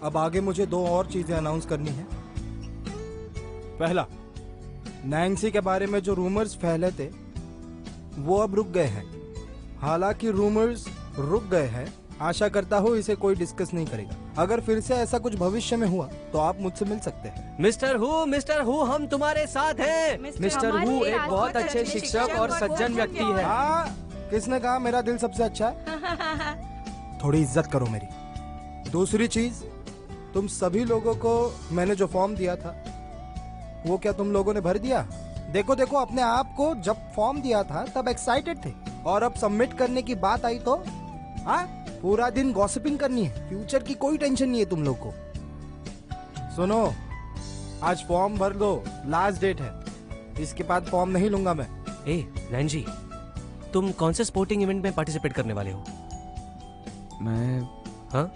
अब आगे मुझे 2 और चीजें अनाउंस करनी है। पहला, नैन्सी के बारे में जो रूमर्स फैले थे वो अब रुक गए हैं। हालांकि रूमर्स रुक गए हैं, आशा करता हूँ इसे कोई डिस्कस नहीं करेगा। अगर फिर से ऐसा कुछ भविष्य में हुआ तो आप मुझसे मिल सकते हैं। मिस्टर हु, हम तुम्हारे साथ हैं। मिस्टर हु एक बहुत अच्छे शिक्षक और सज्जन व्यक्ति है। हाँ, किसने कहा मेरा दिल सबसे अच्छा है? थोड़ी इज्जत करो मेरी। दूसरी चीज, तुम सभी लोगों को मैंने जो फॉर्म दिया था वो क्या तुम लोगों ने भर दिया? देखो देखो, अपने आप को जब फॉर्म दिया था तब एक्साइटेड थे, और अब सबमिट करने की बात आई तो हाँ, पूरा दिन गॉसिपिंग करनी है। फ्यूचर की कोई टेंशन नहीं है तुम लोग को। सुनो, आज फॉर्म भर दो, लास्ट डेट है। इसके बाद फॉर्म नहीं लूंगा मैं। ए नैन्सी, तुम कौन से स्पोर्टिंग इवेंट में पार्टिसिपेट करने वाले हो? मैं हाँ,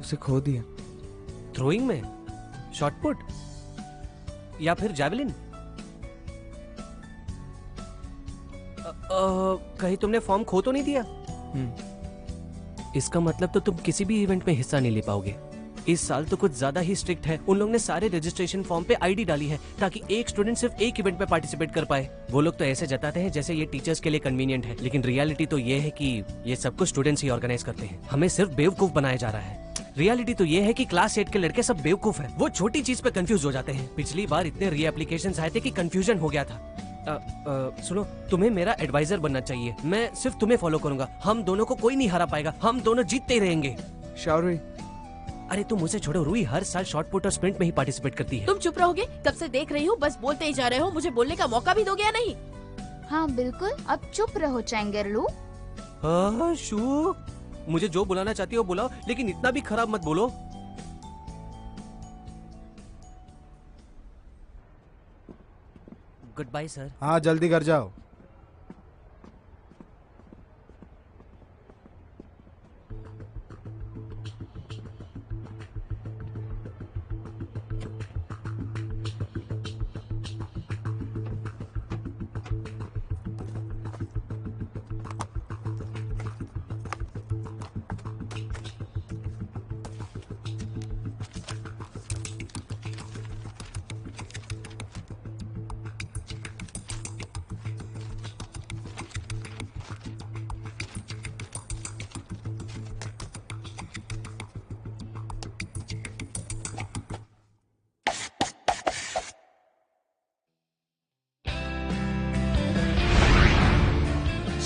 उसे खो दिया। थ्रोइंग में, शॉट पुट या फिर जैवलिन? कहीं तुमने फॉर्म खो तो नहीं दिया? इसका मतलब तो तुम किसी भी इवेंट में हिस्सा नहीं ले पाओगे। इस साल तो कुछ ज्यादा ही स्ट्रिक्ट है। उन लोगों ने सारे रजिस्ट्रेशन फॉर्म पे आईडी डाली है ताकि एक स्टूडेंट सिर्फ एक इवेंट में पार्टिसिपेट कर पाए। वो लोग तो ऐसे जताते हैं जैसे ये टीचर्स के लिए कन्वीनियंट है, लेकिन रियलिटी तो ये है कि ये सब कुछ स्टूडेंट्स ही ऑर्गेनाइज करते हैं। हमें सिर्फ बेवकूफ बनाया जा रहा है। रियलिटी तो ये है कि क्लास 8 के लड़के सब बेवकूफ हैं। वो छोटी चीज पे कंफ्यूज हो जाते हैं। पिछली बार इतने री एप्लीकेशंस आए थे कि कंफ्यूजन हो गया था। सुनो, तुम्हें मेरा एडवाइजर बनना चाहिए। मैं सिर्फ तुम्हें फॉलो करूंगा। हम दोनों को कोई नहीं हरा पाएगा। हम दोनों जीतते ही रहेंगे। शाओरुई, अरे तुम मुझे छोड़ो। रूई हर साल शॉट पुट और स्प्रिंट में ही पार्टिसिपेट करती है। तुम चुप रहोगे? कब से देख रही हूँ, बस बोलते ही जा रहे हो। मुझे बोलने का मौका भी दोगे या नहीं? हाँ बिल्कुल, अब चुप रहो चैंगरलू। हाँ शू, मुझे जो बुलाना चाहती हो बुलाओ, लेकिन इतना भी खराब मत बोलो। Good bye sir. हाँ, जल्दी कर जाओ।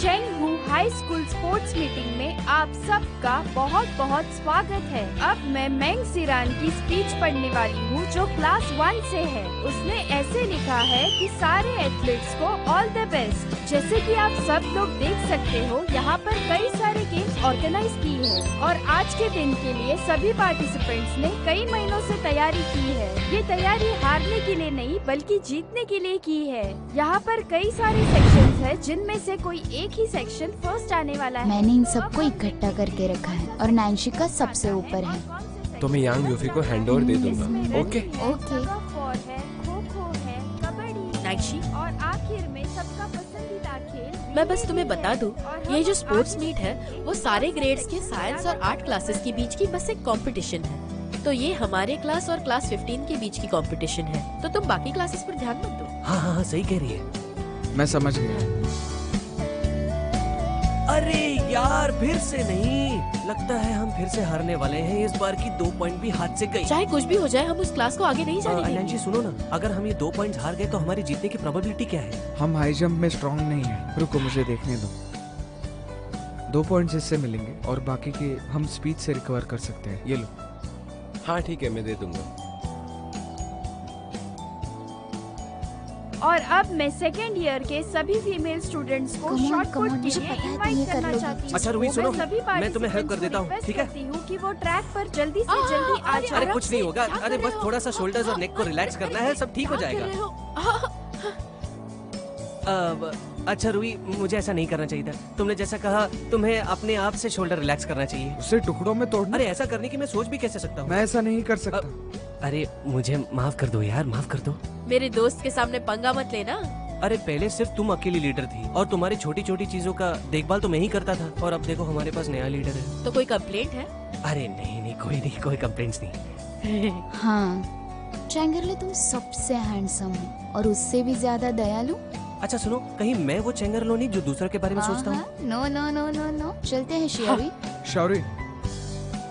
चेंगहू हाई स्कूल स्पोर्ट्स मीटिंग में आप सबका बहुत बहुत स्वागत है। अब मैं मेंग सिरान की स्पीच पढ़ने वाली हूँ जो क्लास 1 से है। उसने ऐसे लिखा है कि सारे एथलीट्स को ऑल द बेस्ट। जैसे कि आप सब लोग देख सकते हो, यहाँ पर कई सारे गेम्स ऑर्गेनाइज की है और आज के दिन के लिए सभी पार्टिसिपेंट्स ने कई महीनों से तैयारी की है। ये तैयारी हारने के लिए नहीं बल्कि जीतने के लिए की है। यहाँ पर कई सारे सेक्शंस है जिनमें से कोई एक ही सेक्शन फर्स्ट आने वाला है। मैंने इन सबको इकट्ठा करके रखा है और नैन्सी का सबसे ऊपर है। तो मैं यांग यूफी को हैंडओवर दे दूंगा। Okay okay. खो-खो है, कबड्डी नैन्सी, और आखिर में सबका पसंदीदा खेल। मैं बस तुम्हें बता दूं, ये जो स्पोर्ट्स मीट है वो सारे ग्रेड्स के साइंस और आर्ट क्लासेस के बीच की बस एक कंपटीशन है। तो ये हमारे क्लास और क्लास 15 के बीच की कंपटीशन है। तो तुम बाकी क्लासेस पर ध्यान मत दो। हाँ हाँ सही कह रही है। मैं समझ गया। अरे यार, फिर से नहीं। लगता है हम फिर से हारने वाले हैं। इस बार की 2 पॉइंट भी हाथ से गई। चाहे कुछ भी हो जाए, हम उस क्लास को आगे नहीं जाने देंगे। नैन्सी सुनो ना, अगर हम ये 2 पॉइंट्स हार गए तो हमारी जीतने की प्रोबेबिलिटी क्या है? हम हाई जंप में स्ट्रांग नहीं है। रुको मुझे देखने दो। 2 पॉइंट्स इससे मिलेंगे और बाकी के हम स्पीड से रिकवर कर सकते हैं। ये लो। हाँ ठीक है, मैं दे दूंगा। और अब मैं सेकेंड ईयर के सभी फीमेल स्टूडेंट्स को शॉर्ट पुट के लिए इनवाइट करना चाहती हूँ। अच्छा रूही सुनो, मैं तुम्हें हेल्प कर देता हूँ, ठीक है? हूँ कि वो ट्रैक पर जल्दी से जल्दी आ जाए। अरे कुछ नहीं होगा। अरे बस थोड़ा सा शोल्डर्स और नेक को रिलैक्स करना है, सब ठीक हो जाएगा। अच्छा रूही, मुझे ऐसा नहीं करना चाहिए था। तुमने जैसा कहा, तुम्हें अपने आप से शोल्डर रिलैक्स करना चाहिए। उसे टुकड़ों में तोड़ना। अरे ऐसा करने की मैं सोच भी कैसे सकता हूँ? मैं ऐसा नहीं कर सकता। अरे मुझे माफ कर दो यार, माफ कर दो। मेरे दोस्त के सामने पंगा मत लेना। अरे पहले सिर्फ तुम अकेली लीडर थी और तुम्हारी छोटी छोटी चीजों का देखभाल तो मैं ही करता था, और अब देखो हमारे पास नया लीडर है। तो कोई कंप्लेंट है? अरे नहीं, कोई कंप्लेंट्स नहीं। हाँ चैंगरले, तुम सबसे हैंडसम हो और उससे भी ज्यादा दयालु। अच्छा सुनो, कहीं मैं वो चेंगरलो नहीं जो दूसरों के बारे में सोचता हूँ? No no no no no, चलते हैं शियारी। शौरी,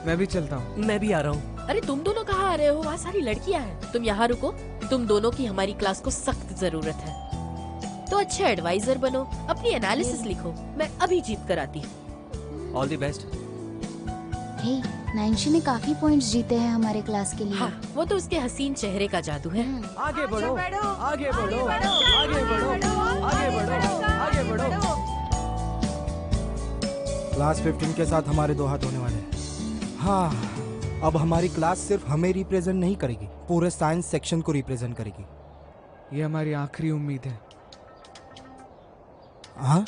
मैं भी चलता हूँ। मैं भी आ रहा हूँ। अरे तुम दोनों कहाँ आ रहे हो? वहाँ सारी लड़कियाँ हैं। तुम यहाँ रुको, तुम दोनों की हमारी क्लास को सख्त जरूरत है। तो अच्छे एडवाइजर बनो, अपनी एनालिसिस लिखो, मैं अभी जीत कर आती हूँ। All the best. Hey, Nancy ने काफी पॉइंट्स जीते हैं हमारे क्लास के लिए। हाँ, वो तो उसके हसीन चेहरे का जादू है। आगे बढ़ो, आगे बढ़ो, आगे बढ़ो, आगे बढ़ो, आगे बढ़ो। क्लास 15 के साथ हमारे 2 हाथ होने वाले हैं। हाँ, अब हमारी क्लास सिर्फ हमें रिप्रेजेंट नहीं करेगी, पूरे साइंस सेक्शन को रिप्रेजेंट करेगी। ये हमारी आखिरी उम्मीद है। हाँ,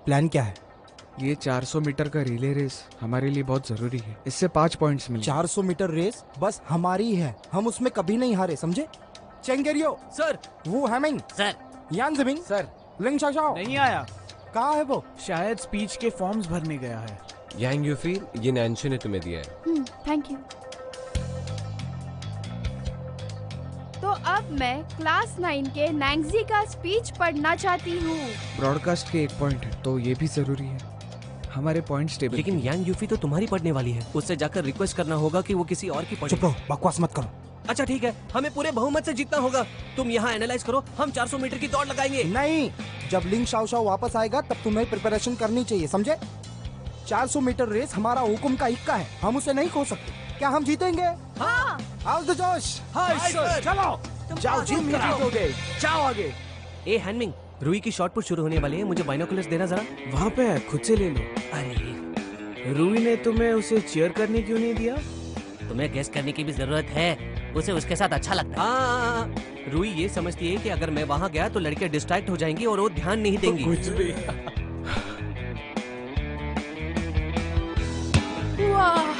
प्लान क्या है? ये 400 मीटर का रिले रेस हमारे लिए बहुत जरूरी है। इससे 5 पॉइंट्स मिले। 400 मीटर रेस बस हमारी है, हम उसमें कभी नहीं हारे, समझे? चेंगेरियो सर, वो हैमिंग सर, यान जिमिंग सर, लिंग शाओ नहीं आया, कहाँ है वो? शायद स्पीच के फॉर्म्स भरने गया है। यांग यूफी, ये नैन्शी ने तुम्हें दिया है। Thank you. तो अब मैं क्लास 9 के नैंगजी का स्पीच पढ़ना चाहती हूँ। ब्रॉडकास्ट के 1 पॉइंट है तो ये भी जरूरी है। हमारे पॉइंट्स टेबल। लेकिन यांग यूफी तो तुम्हारी पढ़ने वाली है, उससे जाकर रिक्वेस्ट करना होगा कि वो किसी और की पढ़े। चुप रहो, बकवास मत करो। अच्छा ठीक है, हमें पूरे बहुमत से जीतना होगा। तुम यहाँ एनालाइज करो, हम 400 मीटर की दौड़ लगाएंगे। नहीं, जब लिंग शाओ वापस आएगा तब तुम्हें प्रिपरेशन करनी चाहिए, समझे? 400 मीटर रेस हमारा हुकुम का हिक्का है, हम उसे नहीं खो सकते। क्या हम जीतेंगे? हाँ। हाउस द जोश। हाय सर, चलो जाओ, जीत जीतोगे, जाओ आगे। ए हैनमिंग, रुई की शॉट पुट शुरू होने वाली है, मुझे बाइनोकुलर्स देना जरा। वहाँ पे है, खुद से ले लो। अरे रूही ने तुम्हें उसे चीयर करने क्यों नहीं दिया? तुम्हें गेस करने की भी जरूरत है, उसे उसके साथ अच्छा लगता है। हाँ, रुई ये समझती है कि अगर मैं वहाँ गया तो लड़के डिस्ट्रैक्ट हो जाएंगी और वो ध्यान नहीं देंगी। कुछ भी। वाह,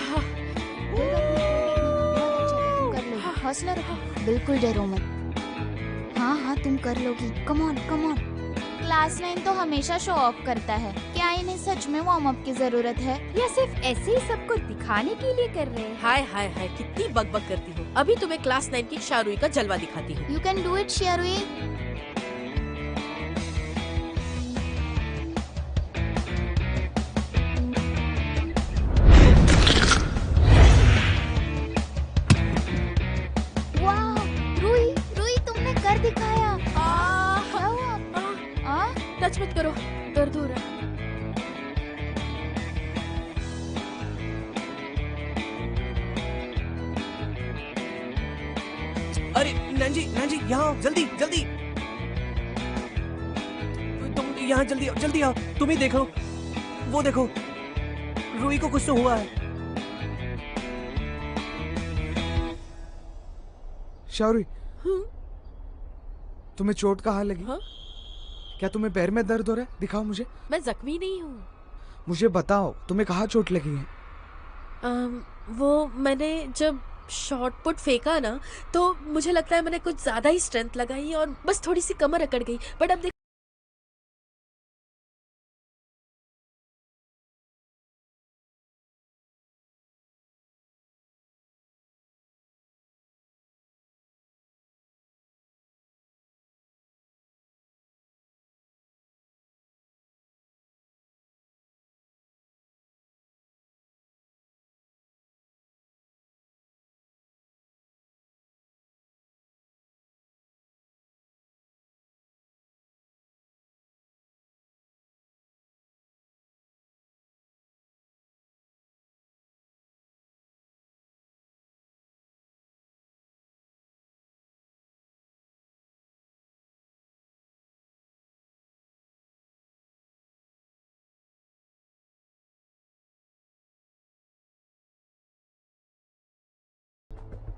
कर लो, हौसला रखो, बिल्कुल डरो मत। हाँ हाँ, तुम कर लोगी। Come on come on. Class 9 तो हमेशा शो ऑफ करता है, क्या इन्हें सच में वार्म अप की जरूरत है या सिर्फ ऐसे ही सबको दिखाने के लिए कर रहे हैं? हाय हाय हाय, कितनी बकबक करती हो। अभी तुम्हें क्लास 9 की शारुई का जलवा दिखाती हूँ। यू कैन डू इट शियारुई। दिखाया। क्या हुआ? टच मत करो, दर्द हो रहा है। अरे नैंजी, नैंजी यहाँ आओ, जल्दी जल्दी। तुम यहाँ जल्दी जल्दी आओ, तुम ही देखो, वो देखो, रूही को कुछ तो हुआ है। शाउरी, तुम्हें चोट कहाँ लगी? हाँ? क्या तुम्हें पैर में दर्द हो रहा है? दिखाओ मुझे। मैं जख्मी नहीं हूँ। मुझे बताओ, तुम्हें कहाँ चोट लगी है? वो मैंने जब शॉट पुट फेंका ना, तो मुझे लगता है मैंने कुछ ज्यादा ही स्ट्रेंथ लगाई और बस थोड़ी सी कमर अकड़ गई। बट अब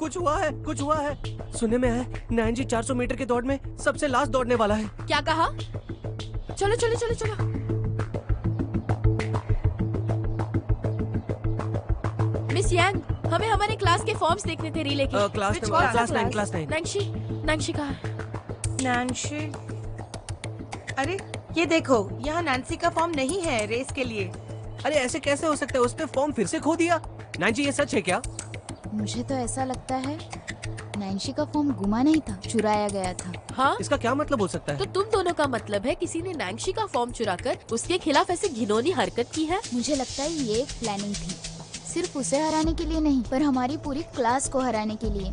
कुछ हुआ है, कुछ हुआ है। सुनने में आया नैंजी 400 मीटर के दौड़ में सबसे लास्ट दौड़ने वाला है। क्या कहा? चलो चलो चलो चलो। मिस यांग, हमें हमारे क्लास के फॉर्म्स देखने थे रिले के। क्लास 9। नांगशी कहाँ है? नैन्सी, अरे ये देखो, यहाँ नैन्सी का फॉर्म नहीं है रेस के लिए। अरे ऐसे कैसे हो सकता है? उसने फॉर्म फिर से खो दिया। नैन्सी, ये सच है क्या? मुझे तो ऐसा लगता है नैन्सी का फॉर्म गुमा नहीं था, चुराया गया था। हाँ, इसका क्या मतलब हो सकता तो है? तुम दोनों का मतलब है किसी ने नैन्सी का फॉर्म चुराकर उसके खिलाफ ऐसे घिनौनी हरकत की है। मुझे लगता है ये एक प्लानिंग थी, सिर्फ उसे हराने के लिए नहीं, पर हमारी पूरी क्लास को हराने के लिए।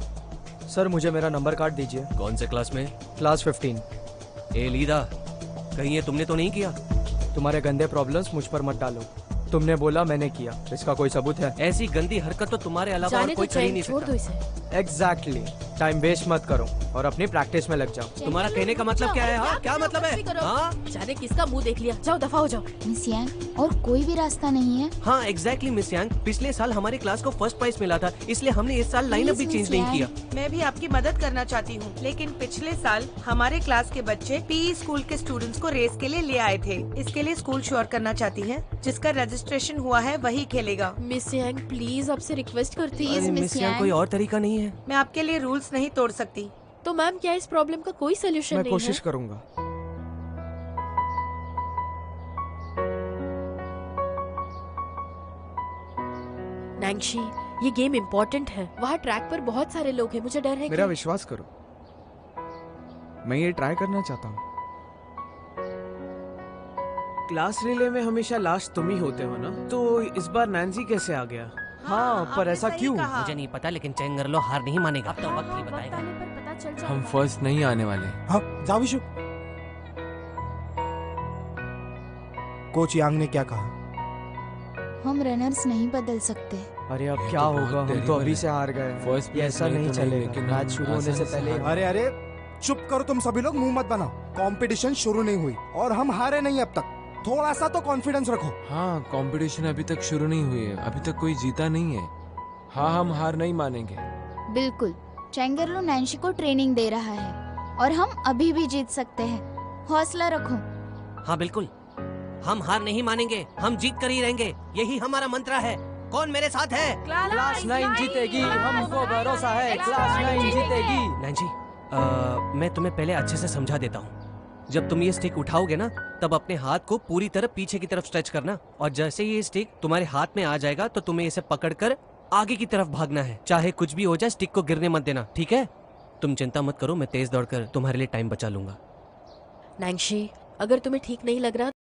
सर मुझे मेरा नंबर कार्ड दीजिए। कौन से क्लास में? क्लास 15। ए लीदा, कहीं ये तुमने तो नहीं किया? तुम्हारे गंदे प्रॉब्लम्स मुझ पर मत डालो। तुमने बोला मैंने किया, इसका कोई सबूत है? ऐसी गंदी हरकत तो तुम्हारे अलावा और जाने तो कोई कर ही नहीं चैन, छोड़ दो सकता। इसे। एग्जैक्टली। टाइम वेस्ट मत करो और अपनी प्रैक्टिस में लग जाओ। तुम्हारा कहने का मतलब क्या है? हाँ, क्या मतलब है? हाँ जाने किसका मुंह देख लिया, जाओ दफा हो जाओ। मिस यांग, और कोई भी रास्ता नहीं है? हाँ एग्जैक्टली मिस यांग, पिछले साल हमारी क्लास को फर्स्ट प्राइज मिला था, इसलिए हमने इस साल लाइनअप भी Please, चेंज Miss नहीं Yang. किया। मैं भी आपकी मदद करना चाहती हूँ, लेकिन पिछले साल हमारे क्लास के बच्चे पीई स्कूल के स्टूडेंट्स को रेस के लिए ले आए थे। इसके लिए स्कूल श्योर करना चाहती है, जिसका रजिस्ट्रेशन हुआ है वही खेलेगा। मिस यांग प्लीज आपसे रिक्वेस्ट करती Please, हूँ। अरे Miss मिस यांग, Yang. कोई और तरीका नहीं है? मैं आपके लिए रूल्स नहीं तोड़ सकती। तो मैम क्या इस प्रॉब्लम का कोई सोल्यूशन मैं नहीं कोशिश है? करूंगा। नैन्सी, ये गेम इम्पोर्टेंट है, वहाँ ट्रैक पर बहुत सारे लोग हैं, मुझे डर है मेरा कि... विश्वास करो, मैं ये ट्राई करना चाहता हूँ। क्लास रिले में हमेशा लास्ट तुम ही होते हो ना, तो इस बार नैन्सी कैसे आ गया? हाँ, पर आपने ऐसा सही क्यों? कहा। मुझे नहीं पता, लेकिन चेंगरलो हार नहीं मानेगा। अब तो वक्त ही बताएगा। पता चल जाएगा। हम फर्स्ट नहीं आने वाले। हाँ जाओ विशु। कोच यांग ने क्या कहा? हम रनर्स नहीं बदल सकते। अरे अब ये क्या तो बहुत होगा, हम तो terrible अभी है। से हार गए। फर्स्ट ये प्लेस ऐसा नहीं तो चलेगा। लेकिन मैच शुरू होने से आसानी पहले हार- अरे अरे चुप करो तुम सभी लोग, मुंह मत बनाओ। कंपटीशन शुरू नहीं हुई और हम हारे नहीं अब तक। थोड़ा सा तो कॉन्फिडेंस रखो। हाँ, कंपटीशन अभी तक शुरू नहीं हुई है, अभी तक कोई जीता नहीं है। हाँ, हम हार नहीं मानेंगे। बिल्कुल, चैंगरलो नैन्सी को ट्रेनिंग दे रहा है और हम अभी भी जीत सकते हैं। हौसला रखो। हाँ बिल्कुल, हम हार नहीं मानेंगे, हम जीत कर ही रहेंगे, यही हमारा मंत्र है। कौन मेरे साथ है? क्लास 9 जीतेगी, हमको भरोसा है। क्लास 9 जीतेगी। नैन्सी, मैं तुम्हें पहले अच्छे से समझा देता हूँ। जब तुम ये स्टिक उठाओगे ना, तब अपने हाथ को पूरी तरह पीछे की तरफ स्ट्रेच करना, और जैसे ये स्टिक तुम्हारे हाथ में आ जाएगा तो तुम्हें इसे पकड़कर आगे की तरफ भागना है। चाहे कुछ भी हो जाए, स्टिक को गिरने मत देना, ठीक है? तुम चिंता मत करो, मैं तेज दौड़कर तुम्हारे लिए टाइम बचा लूंगा। नैन्सी, अगर तुम्हें ठीक नहीं लग रहा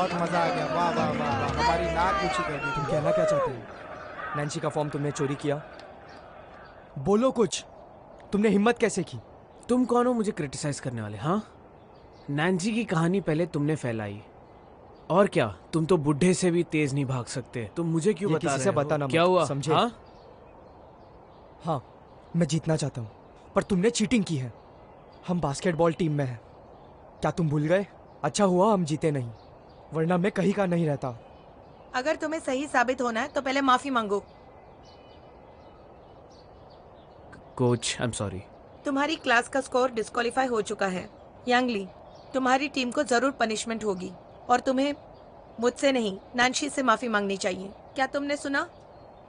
बहुत मजा आ गया, वाह वाह वाह वाह, हमारी नाक ऊंची कर दी। तुम कहना क्या चाहते हो? नैन्सी का फॉर्म तुमने चोरी किया? बोलो कुछ, तुमने हिम्मत कैसे की? तुम कौन हो मुझे क्रिटिसाइज करने वाले? हाँ, नैन्सी की कहानी पहले तुमने फैलाई, और क्या तुम तो बुढ़े से भी तेज नहीं भाग सकते। तुम मुझे क्यों ये बता किसी से रहे हो? बताना मत, क्या हुआ? समझे? हाँ? हाँ, मैं जीतना चाहता हूँ, पर तुमने चीटिंग की है। हम बास्केटबॉल टीम में हैं, क्या तुम भूल गए? अच्छा हुआ हम जीते नहीं, वरना मैं कहीं का नहीं रहता। अगर तुम्हें सही साबित होना है तो पहले माफी मांगो। Coach, I am sorry. तुम्हारी क्लास का स्कोर डिस्क्वालीफाई हो चुका है। यांगली, तुम्हारी टीम को जरूर पनिशमेंट होगी और तुम्हें मुझसे नहीं, नैन्सी से माफी मांगनी चाहिए। क्या तुमने सुना?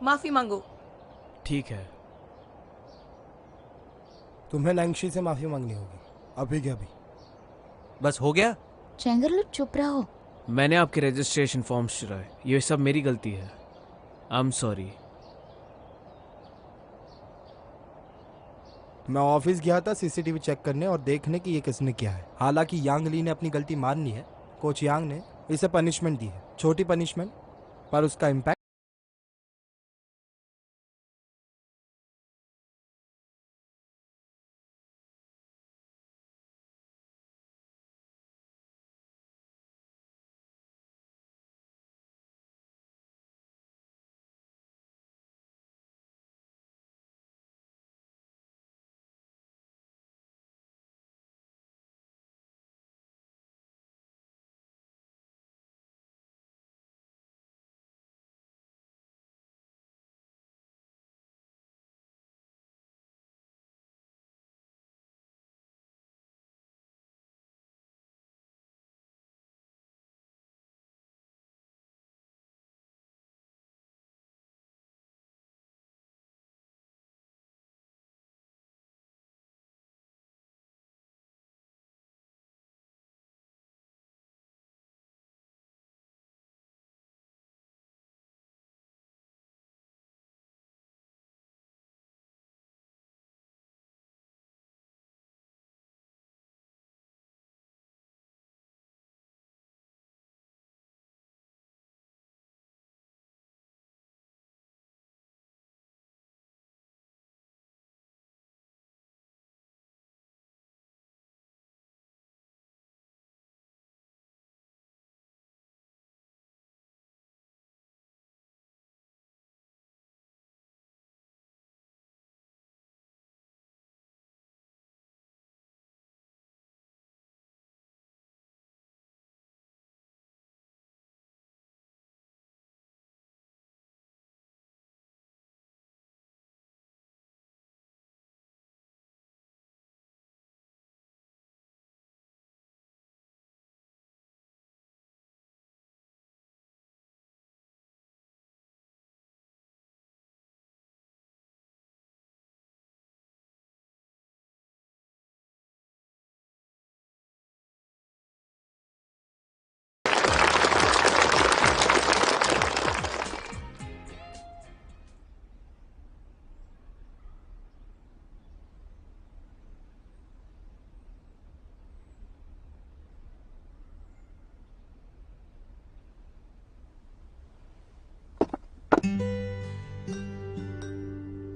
माफी मांगो। ठीक है। तुम्हें नैन्सी से माफी मांगनी होगी, अभी के अभी। बस हो गया? चेंगरलुप चुप रहो। मैंने आपके रजिस्ट्रेशन फॉर्म्स चुराए, ये सब मेरी गलती है। I am sorry. मैं ऑफिस गया था सीसीटीवी चेक करने और देखने कि ये किसने किया है। हालांकि यांग ली ने अपनी गलती मान ली है, कोच यांग ने इसे पनिशमेंट दी है, छोटी पनिशमेंट, पर उसका इम्पैक्ट।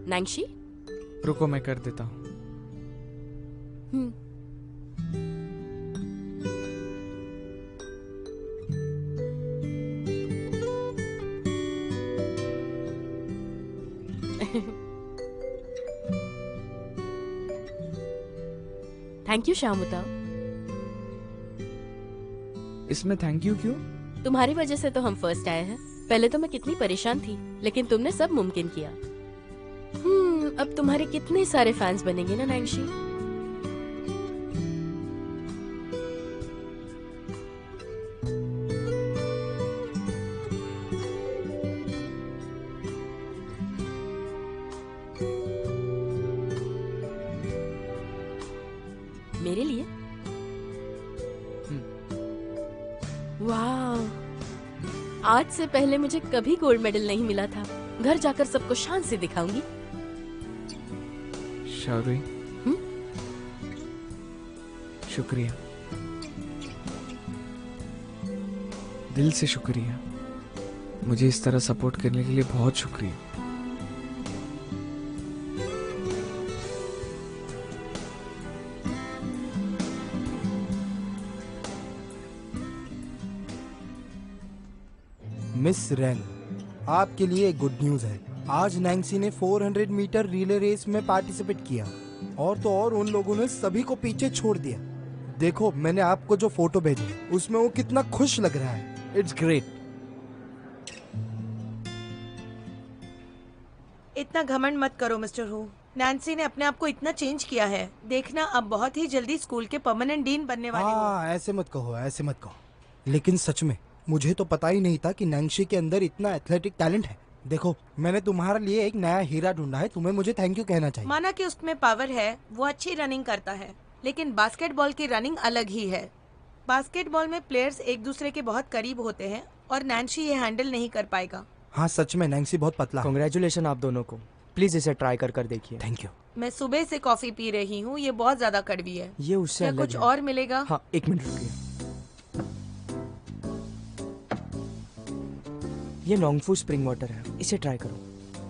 नैन्सी? रुको मैं कर देता हूँ। थैंक यू शामुता। इसमें थैंक यू क्यों? तुम्हारी वजह से तो हम फर्स्ट आए हैं। पहले तो मैं कितनी परेशान थी, लेकिन तुमने सब मुमकिन किया। अब तुम्हारे कितने सारे फैंस बनेंगे ना नैन्सी? मेरे लिए? वाह, आज से पहले मुझे कभी गोल्ड मेडल नहीं मिला था। घर जाकर सबको शान से दिखाऊंगी। शादी, शुक्रिया। दिल से शुक्रिया। मुझे इस तरह सपोर्ट करने के लिए बहुत शुक्रिया। मिस रेन, आपके लिए एक गुड न्यूज है। आज नैंसी ने 400 मीटर रिले रेस में पार्टिसिपेट किया और तो और उन लोगों ने सभी को पीछे छोड़ दिया। देखो मैंने आपको जो फोटो भेजी है उसमें वो कितना खुश लग रहा है। It's great. इतना घमंड मत करो मिस्टर हु। नैंसी ने अपने आप को इतना चेंज किया है, देखना अब बहुत ही जल्दी स्कूल के परमानेंट डीन बनने वाले हो। हाँ, ऐसे मत कहो, ऐसे मत कहो। लेकिन सच में मुझे तो पता ही नहीं था कि नैंसी के अंदर इतना एथलेटिक टैलेंट है। देखो मैंने तुम्हारे लिए एक नया हीरा ढूंढा है, तुम्हें मुझे थैंक यू कहना चाहिए। माना कि उसमें पावर है, वो अच्छी रनिंग करता है, लेकिन बास्केटबॉल की रनिंग अलग ही है। बास्केटबॉल में प्लेयर्स एक दूसरे के बहुत करीब होते हैं और नैंसी ये हैंडल नहीं कर पाएगा। हाँ सच में नैंसी बहुत पतला है। कांग्रेचुलेशन आप दोनों को। प्लीज इसे ट्राई कर देखिए। Thank you. मैं सुबह से कॉफी पी रही हूँ, ये बहुत ज्यादा कड़वी है। ये उससे क्या अलग कुछ है। और मिलेगा? हाँ, एक मिनट रुकिए। ये नोंगफू स्प्रिंग वाटर है, इसे ट्राई करो।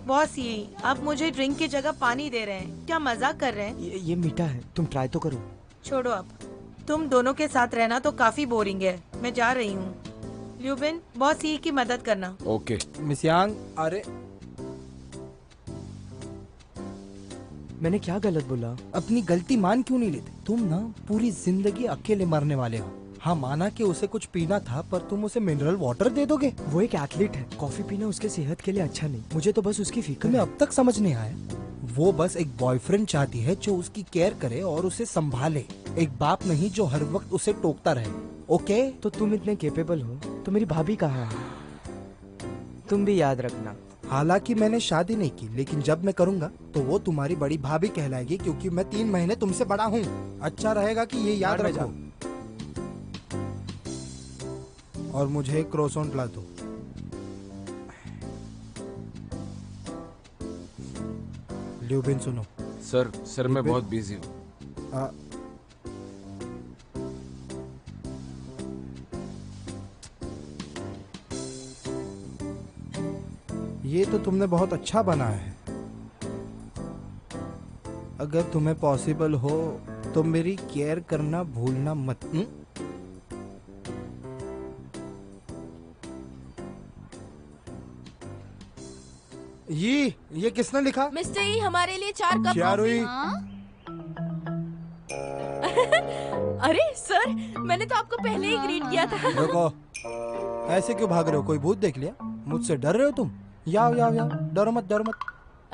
बॉस ये आप मुझे ड्रिंक की जगह पानी दे रहे हैं, क्या मजाक कर रहे हैं? ये मीठा है, तुम ट्राई तो करो। छोड़ो अब, तुम दोनों के साथ रहना तो काफी बोरिंग है, मैं जा रही हूँ। ल्यूबिन, बॉस ये की मदद करना। ओके। मिस यांग, अरे मैंने क्या गलत बोला? अपनी गलती मान क्यों नहीं लेते? तुम ना पूरी जिंदगी अकेले मरने वाले हो। हाँ माना कि उसे कुछ पीना था, पर तुम उसे मिनरल वाटर दे दोगे? वो एक एथलीट है, कॉफी पीना उसके सेहत के लिए अच्छा नहीं। मुझे तो बस उसकी फिक्र तुम्हें है। अब तक समझ नहीं आया? वो बस एक बॉयफ्रेंड चाहती है जो उसकी केयर करे और उसे संभाले, एक बाप नहीं जो हर वक्त उसे टोकता रहे। ओके? तो तुम इतने केपेबल हो तो मेरी भाभी कहाँ है? तुम भी याद रखना। हालांकि मैंने शादी नहीं की, लेकिन जब मैं करूंगा तो वो तुम्हारी बड़ी भाभी कहलाएगी, क्योंकि मैं 3 महीने तुमसे बड़ा हूँ। अच्छा रहेगा कि ये याद बाद में रखो। और मुझे एक क्रोसॉन ला दो। ल्यूबिन सुनो। सर मैं बहुत बिजी हूँ। आ, ये तो तुमने बहुत अच्छा बनाया है। अगर तुम्हें पॉसिबल हो तो मेरी केयर करना भूलना मत। ये किसने लिखा? मिस्टर ई हमारे लिए 4 कप क्या कॉफी। रुई? अरे सर, मैंने तो आपको पहले ही ग्रीट किया था। रुको, ऐसे क्यों भाग रहे हो? कोई भूत देख लिया? मुझसे डर रहे हो तुम? याओ याओ याओ, डरो मत डरो मत।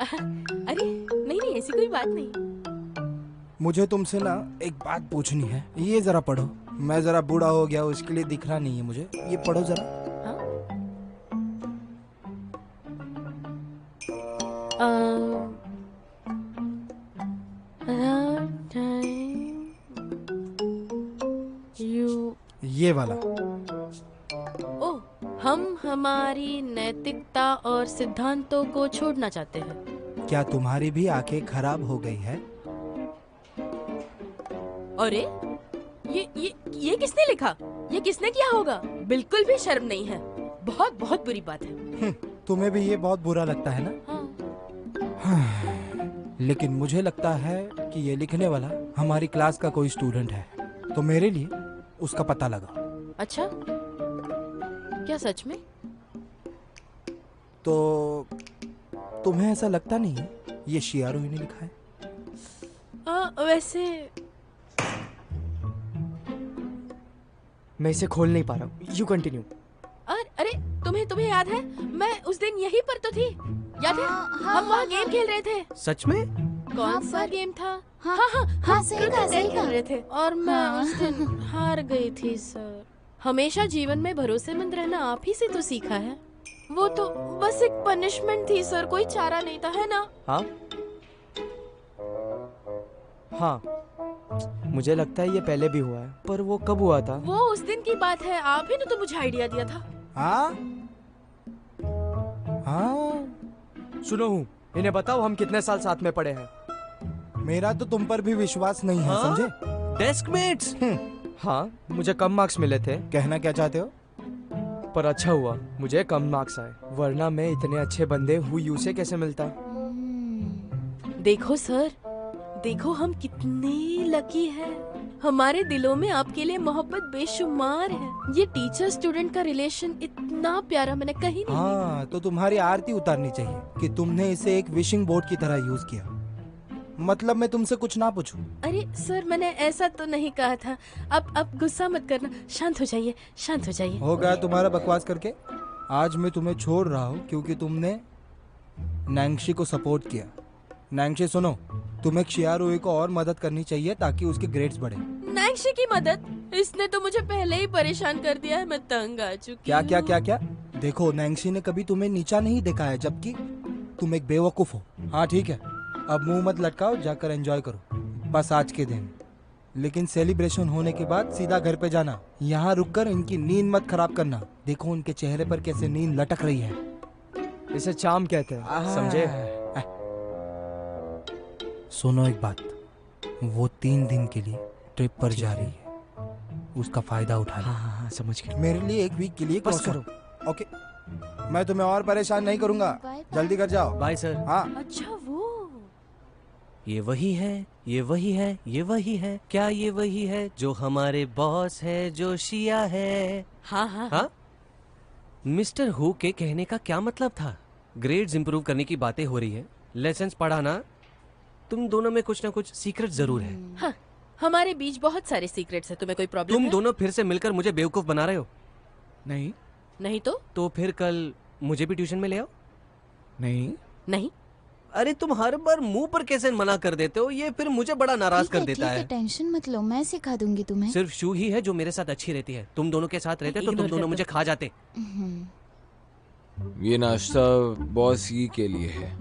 अरे नहीं ऐसी कोई बात नहीं। मुझे तुमसे ना एक बात पूछनी है। ये जरा पढ़ो। मैं जरा बूढ़ा हो गया, उसके लिए दिख रहा नहीं है मुझे। ये पढ़ो जरा। ये वाला। ओह, हम हमारी नैतिकता और सिद्धांतों को छोड़ना चाहते हैं। क्या तुम्हारी भी आंखें खराब हो गई है? अरे ये किसने लिखा? ये किसने किया होगा? बिल्कुल भी शर्म नहीं है। बहुत बहुत बुरी बात है। तुम्हें भी ये बहुत बुरा लगता है ना? हाँ। लेकिन मुझे लगता है कि ये लिखने वाला हमारी क्लास का कोई स्टूडेंट है, तो मेरे लिए उसका पता लगा। अच्छा, क्या सच में? तो तुम्हें ऐसा लगता नहीं है ये शियारो ही ने लिखा है? वैसे मैं इसे खोल नहीं पा रहा हूँ। You continue. अरे तुम्हें याद है? मैं उस दिन यहीं पर तो थी, याद है? हम वहाँ गेम खेल रहे थे। सच में? कौन सा गेम था? हाँ, सही कहा, सही खेल रहे थे और मैं उस दिन हार गई थी सर। हमेशा जीवन में भरोसेमंद रहना आप ही से तो सीखा है। वो तो बस एक पनिशमेंट थी सर, कोई चारा नहीं था, है ना? हाँ, मुझे लगता है ये पहले भी हुआ है, पर वो कब हुआ था? वो उस दिन की बात है, आप ही ने तो मुझे आइडिया दिया था। हाँ, सुनो हूँ, इन्हें बताओ हम कितने साल साथ में पढ़े हैं। मेरा तो तुम पर भी विश्वास नहीं है, समझे? डेस्कमेट्स। हाँ, मुझे कम मार्क्स मिले थे। कहना क्या चाहते हो? पर अच्छा हुआ मुझे कम मार्क्स आए, वरना मैं इतने अच्छे बंदे हु यू से कैसे मिलता। देखो सर, देखो हम कितने लकी हैं। हमारे दिलों में आपके लिए मोहब्बत बेशुमार है। ये टीचर स्टूडेंट का रिलेशन इतना प्यारा मैंने कहीं नहीं देखा। हाँ, तो तुम्हारी आरती उतारनी चाहिए कि तुमने इसे एक विशिंग बोर्ड की तरह यूज किया। मतलब मैं तुमसे कुछ ना पूछूं। अरे सर, मैंने ऐसा तो नहीं कहा था। अब गुस्सा मत करना, शांत हो जाइए, शांत हो जाइए। हो गया तुम्हारा बकवास करके। आज मैं तुम्हें छोड़ रहा हूँ क्योंकि तुमने नैंगशी को सपोर्ट किया। नैंगशी सुनो, तुम्हें शियारुई को और मदद करनी चाहिए ताकि उसके ग्रेड्स बढ़े। नैंगशी की मदद? इसने तो मुझे पहले ही परेशान कर दिया है, मैं तंग आ चुकी क्या हूँ। क्या क्या क्या? देखो, नैंगशी ने कभी तुम्हें नीचा नहीं देखा है, जबकि तुम एक बेवकूफ हो। हाँ ठीक है, अब मुंह मत लटकाओ, जाकर एंजॉय करो बस आज के दिन। लेकिन सेलिब्रेशन होने के बाद सीधा घर पे जाना। यहाँ रुककर इनकी नींद मत खराब करना। देखो उनके चेहरे पर कैसे नींद लटक रही है। इसे चाम कहते हैं, समझे? सुनो एक बात, वो 3 दिन के लिए ट्रिप पर जा रही है, उसका फायदा उठा लो। हाँ, समझ गया। मेरे लिए एक वीक के लिए बस करो। ओके, मैं तुम्हें और परेशान नहीं करूंगा। जल्दी कर जाओ। Bye sir. हाँ। अच्छा वो ये वही है, ये वही है, ये वही है। क्या ये वही है जो हमारे बॉस है, जो शिया है? हाँ हाँ हाँ। मिस्टर हु के कहने का क्या मतलब था? ग्रेड्स इंप्रूव करने की बातें हो रही है, लेसन्स पढ़ाना। तुम दोनों में कुछ ना कुछ सीक्रेट जरूर है। हाँ, हमारे बीच बहुत सारे सीक्रेट्स है। तुम्हें कोई प्रॉब्लम तुम है? दोनों फिर से मिलकर मुझे बेवकूफ बना रहे हो। नहीं नहीं तो फिर कल मुझे भी ट्यूशन में ले आओ। नहीं नहीं। अरे तुम हर बार मुंह पर कैसे मना कर देते हो? ये फिर मुझे बड़ा नाराज कर देता है। टेंशन मत लो, मैं सिखा दूंगी तुम्हें। सिर्फ शू ही है जो मेरे साथ अच्छी रहती है। तुम दोनों के साथ रहते तो तुम दोनों मुझे खा जाते। ये नाश्ता बॉस ही के लिए है।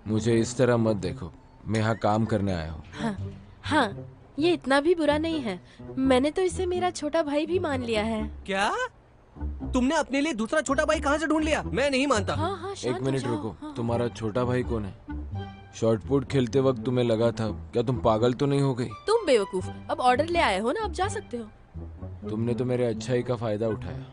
मुझे इस तरह मत देखो, मैं यहाँ काम करने आया हूँ। हाँ, हाँ, ये इतना भी बुरा नहीं है। मैंने तो इसे मेरा छोटा भाई भी मान लिया है। क्या? तुमने अपने लिए दूसरा छोटा भाई कहाँ से ढूंढ लिया? मैं नहीं मानता। हाँ, हाँ, एक मिनट रुको, तुम्हारा छोटा भाई कौन है? शॉर्टपुट खेलते वक्त तुम्हें लगा था, क्या तुम पागल तो नहीं हो गई? तुम बेवकूफ, अब ऑर्डर ले आए हो ना, अब जा सकते हो। तुमने तो मेरे अच्छाई का फायदा उठाया।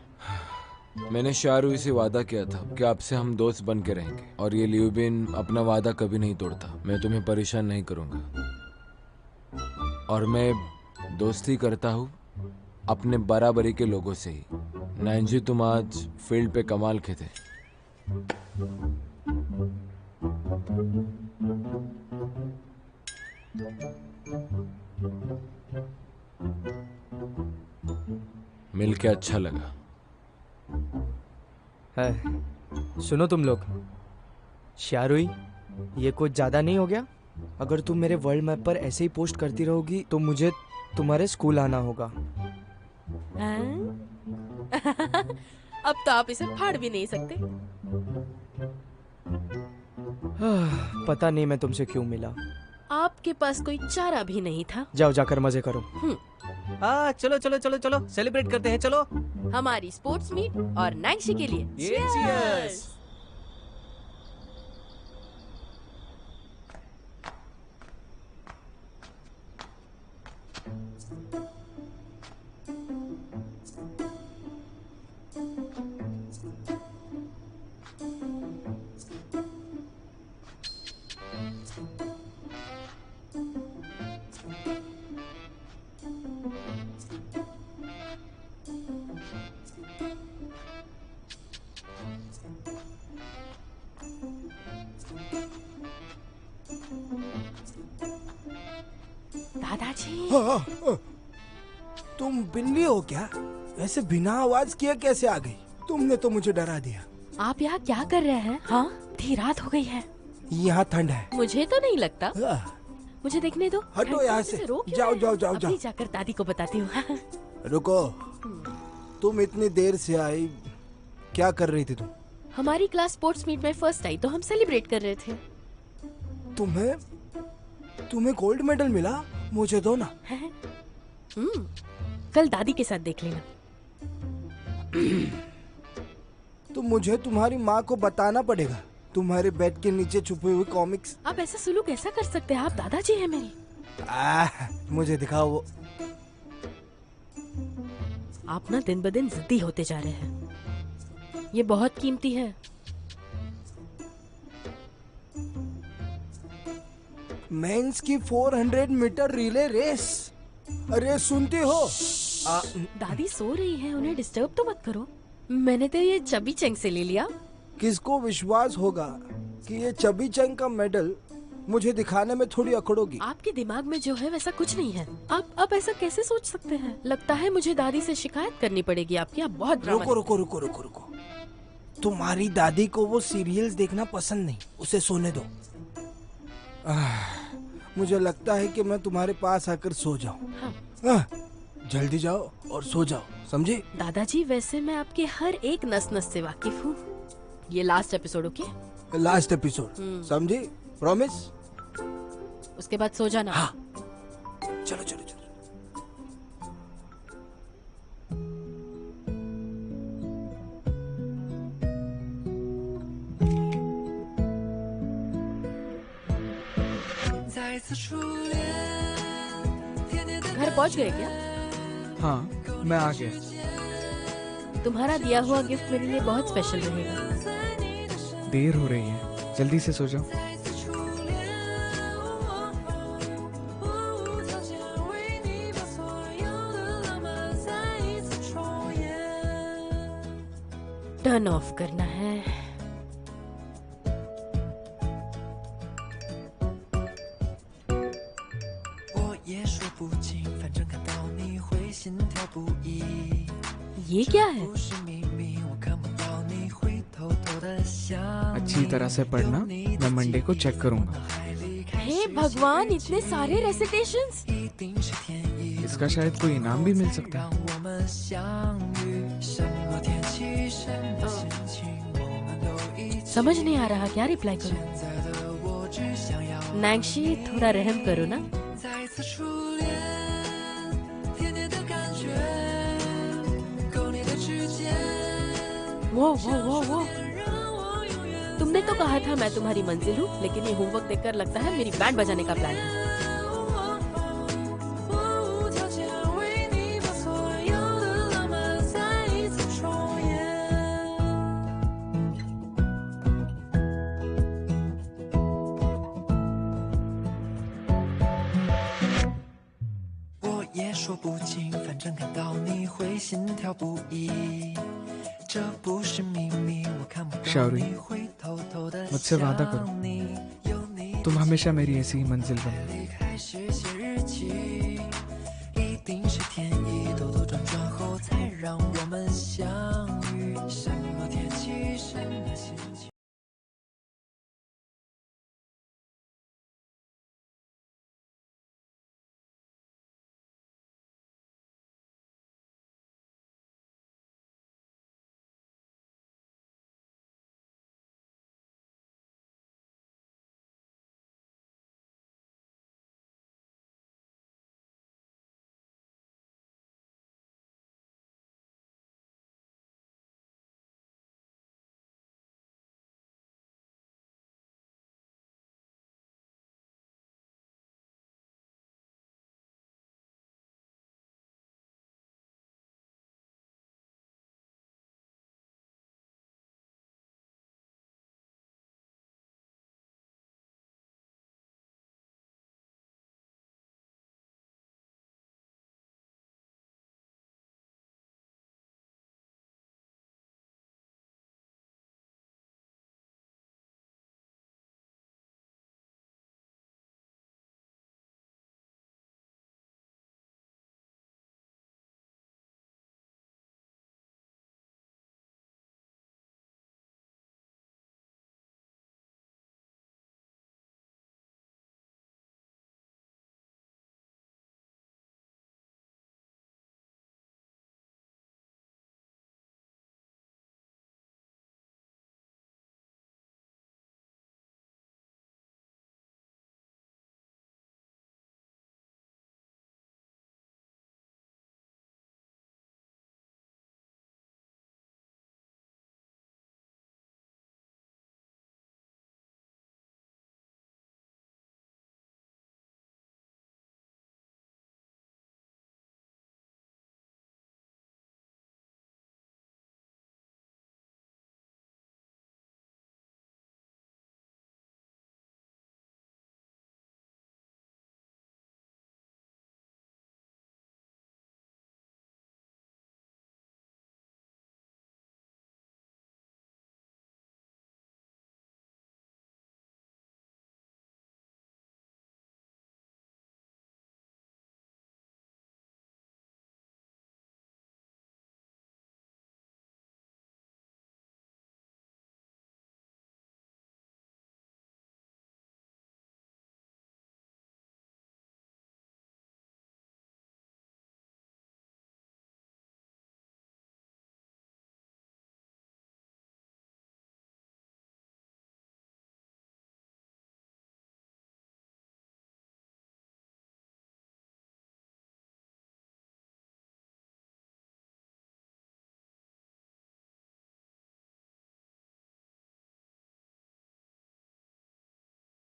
मैंने शारुई से वादा किया था कि आपसे हम दोस्त बन के रहेंगे, और ये लियूबिन अपना वादा कभी नहीं तोड़ता। मैं तुम्हें परेशान नहीं करूंगा, और मैं दोस्ती करता हूँ अपने बराबरी के लोगों से ही। नैंजी, तुम आज फील्ड पे कमाल के थे। मिलके अच्छा लगा। है, सुनो तुम लोग, शारुई, ये कुछ ज्यादा नहीं हो गया? अगर तुम मेरे वर्ल्ड मैप पर ऐसे ही पोस्ट करती रहोगी तो मुझे तुम्हारे स्कूल आना होगा। अब तो आप इसे फाड़ भी नहीं सकते। पता नहीं मैं तुमसे क्यों मिला। आपके पास कोई चारा भी नहीं था। जाओ, जाकर मजे करो। चलो चलो चलो चलो, सेलिब्रेट करते हैं। चलो, हमारी स्पोर्ट्स मीट और नैंशी के लिए Cheers! दादाजी, तुम बिल्ली हो क्या? ऐसे बिना आवाज किए कैसे आ गई? तुमने तो मुझे डरा दिया। आप यहाँ क्या कर रहे हैं? हाँ, आधी रात हो गई है। यहाँ ठंड है। मुझे तो नहीं लगता। मुझे देखने दो। हटो यहाँ से। जाओ जाओ जाओ जाओ। अभी जाकर दादी को बताती हूँ। रुको, तुम इतनी देर से आई, क्या कर रही थी तुम? हमारी क्लास स्पोर्ट्स मीट में फर्स्ट आई तो हम सेलिब्रेट कर रहे थे। तुम्हें गोल्ड मेडल मिला? मुझे दो ना। कल दादी के साथ देख लेना। तो मुझे तुम्हारी माँ को बताना पड़ेगा। तुम्हारे बेड के नीचे छुपे हुए कॉमिक्स। आप ऐसा सुलूक कैसा कर सकते हैं? आप दादाजी हैं मेरी। मुझे दिखाओ वो। आप ना दिन ब दिन जिद्दी होते जा रहे हैं। ये बहुत कीमती है। मेंस की 400 मीटर रिले रेस। अरे सुनती हो? दादी सो रही है, उन्हें डिस्टर्ब तो मत करो। मैंने तो ये चबी चंग से ले लिया। किसको विश्वास होगा कि ये चबी चंग का मेडल मुझे दिखाने में थोड़ी अकड़ोगी? आपके दिमाग में जो है वैसा कुछ नहीं है। आप ऐसा कैसे सोच सकते हैं? लगता है मुझे दादी से शिकायत करनी पड़ेगी आपकी। आप बहुत रुको रुको रुको रुको रुको। तुम्हारी दादी को वो सीरियल्स देखना पसंद नहीं, उसे सोने दो। मुझे लगता है कि मैं तुम्हारे पास आकर सो जाऊं। हाँ। जल्दी जाओ और सो जाओ, समझे? दादाजी वैसे मैं आपके हर एक नस नस से वाकिफ हूँ। ये last episode okay? Last episode, समझी? प्रॉमिस? उसके बाद सो जाना। हाँ। चलो चलो चलो। घर पहुँच गए क्या? हाँ, मैं आ गया। तुम्हारा दिया हुआ गिफ्ट मेरे लिए बहुत स्पेशल रहेगा। देर हो रही है, जल्दी से सो जाओ। टर्न ऑफ करना है। ये क्या है? अच्छी तरह से पढ़ना, मैं मंडे को चेक करूंगा। हे भगवान, इतने सारे रेसिटेशंस। इसका शायद कोई इनाम भी मिल सकता है। समझ नहीं आ रहा क्या रिप्लाई करूं। नैंशी, थोड़ा रहम करो ना। वो तुमने तो कहा था मैं तुम्हारी मंजिल हूँ, लेकिन ये होमवर्क देखकर लगता है मेरी बैंड बजाने का प्लान है। शौरी, मुझसे वादा करो, तुम हमेशा मेरी ऐसी ही मंजिल बनो।